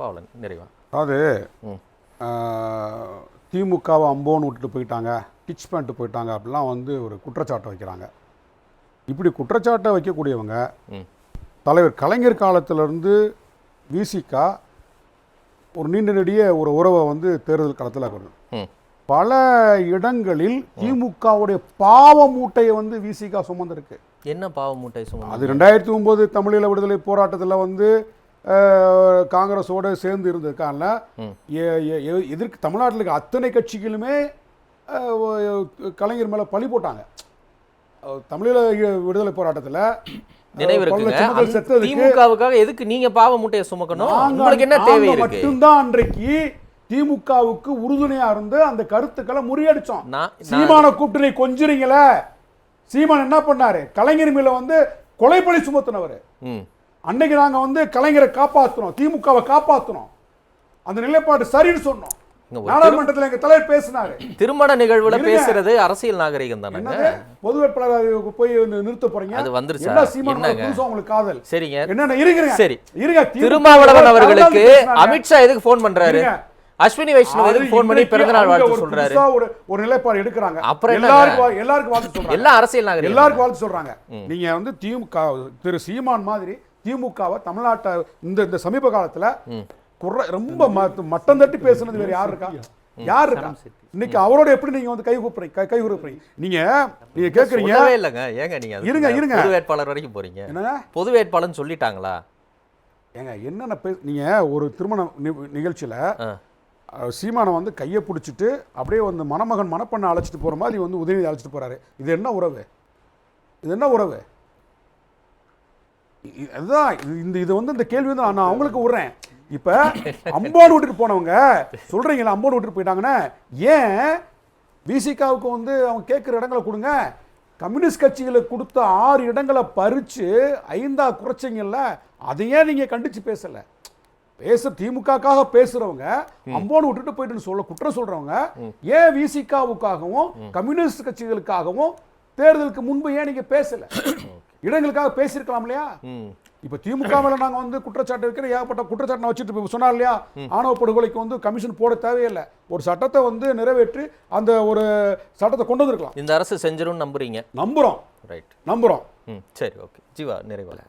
பாவலன் நிறைவா. அதாவது திமுகவை அம்போன்னு விட்டுட்டு போயிட்டாங்க, டிச் பண்ணிட்டு போயிட்டாங்க அப்படிலாம் வந்து ஒரு குற்றச்சாட்டை வைக்கிறாங்க. இப்படி குற்றச்சாட்டை வைக்கக்கூடியவங்க தலைவர் கலைஞர் காலத்திலிருந்து விசிகா ஒரு நீண்ட நெடிய ஒரு உறவை வந்து தேர்தல் களத்தில் கொண்டு பல இடங்களில் திமுகவுடைய பாவ மூட்டையை வந்து விசிகா சுமந்திருக்கு. என்ன பாவ மூட்டை சுமந்து? அது 2009 தமிழீழ விடுதலை போராட்டத்தில் வந்து காங்கிரஸோடு சேர்ந்து இருந்திருக்காங்க. எதிர்க்கு தமிழ்நாட்டில் இருக்க அத்தனை கட்சிகளுமே கலைஞர் மேலே பழி போட்டாங்க. தமிழீழ விடுதலை போராட்டத்தில் திமுகவுக்காக எதுக்கு நீங்க பாவ மூட்டையை சுமக்கணும்? உங்களுக்கு என்ன தேவை இருக்கு? மட்டும்தான் அன்றைக்கு திமுகவுக்கு உறுதுணையா இருந்து அந்த கருத்துக்களை முறியடிச்சோம். சீமான கூட்டணி கொஞ்சுறீங்களே, சீமான் என்ன பண்ணாரு? கலைஞர் மேல வந்து கொலைப்பழி சுமத்தினவர். அன்னைக்கு நாங்க வந்து கலைஞரை காப்பாற்றணும், திமுகவை காப்பாற்றணும், அந்த நிலைப்பாடு சரின்னு சொன்னோம். நாடாளுமன்றத்தில் எங்க தலைவர் பேசினாரு. திருமண நிகழ்வுல பேசுறது அரசியல் நாகரிகம் தானே. பொது வேட்பாளர் போய் நிறுத்த போறீங்க, அது வந்துருச்சு. உங்களுக்கு காதல். சரிங்க, என்ன இருங்க சரி இருங்க. திருமாவளவன் அவர்களுக்கு அமித்ஷா எதுக்கு போன் பண்றாரு? அஸ்வினி வைஷ்ணவ் எதுக்கு போன் பண்ணி பிறந்தநாள் வாழ்த்து சொல்றாரு? ஒரு நிலைப்பாடு எடுக்கிறாங்க. அப்புறம் எல்லாருக்கும் வாழ்த்து சொல்றாங்க. எல்லா அரசியல் நாகரிகம் எல்லாருக்கும் வாழ்த்து சொல்றாங்க. நீங்க வந்து திமுக திரு சீமான் மாதிரி திமுகவை தமிழ்நாட்டை இந்த சமீப காலத்துல ரொம்ப மட்டம் தட்டி பேசுனது வேற யார் இருக்கா? யார் இருக்கா? இன்னைக்கு அவரோட எப்படி நீங்க வந்து கை கூப்புறீங்க? நீங்க கேக்குறீங்க இல்லங்க. ஏங்க நீங்க இருங்க பொது வேட்பாளர் வரைக்கும் போறீங்க. என்ன பொது வேட்பாளர்னு சொல்லிட்டாங்களா? ஏங்க என்னென்ன நீங்க ஒரு திருமண நிகழ்ச்சியில சீமானை வந்து கையை பிடிச்சிட்டு அப்படியே வந்து மணமகன் மணப்பெண்ணை அழைச்சிட்டு போற மாதிரி வந்து உதயநிதி அழைச்சிட்டு போறாரு. இது என்ன உறவு? இது என்ன உறவு? அதுதான் இது வந்து இந்த கேள்வி வந்து நான் அவங்களுக்கு விடுறேன். இப்ப அம்போடு விட்டுட்டு போனவங்க சொல்றீங்களா, அம்போடு விட்டுட்டு போயிட்டாங்கன்னா ஏன் விசிகாவுக்கு வந்து அவங்க கேட்குற இடங்களை கொடுங்க. கம்யூனிஸ்ட் கட்சிகளுக்கு கொடுத்த 6 இடங்களை பறிச்சு 5ஆ குறைச்சிங்கல்ல, அதையே நீங்க கண்டிச்சு பேசல. திமுகக்காக பேசுறவங்க அம்போடு விட்டுட்டு போயிட்டு குற்றம் சொல்றவங்க ஏன் விசிகாவுக்காகவும் கம்யூனிஸ்ட் கட்சிகளுக்காகவும் தேர்தலுக்கு முன்பு ஏன் நீங்க பேசல? இடங்களுக்காக பேசியிருக்கலாம் இல்லையா? இப்ப திமுக மேல நாங்க வந்து குற்றச்சாட்டு வைக்கிற ஏகப்பட்ட குற்றச்சாட்டை வச்சுட்டு சொன்னார் இல்லையா, ஆணவ படுகொலைக்கு வந்து கமிஷன் போட தேவையில்லை, ஒரு சட்டத்தை வந்து நிறைவேற்றி அந்த ஒரு சட்டத்தை கொண்டு வந்திருக்கலாம். இந்த அரசு செஞ்சிரும் நம்புறீங்க? நம்புறோம். ரைட், நம்புறோம். சரி, ஓகே. ஜீவா நிறைவால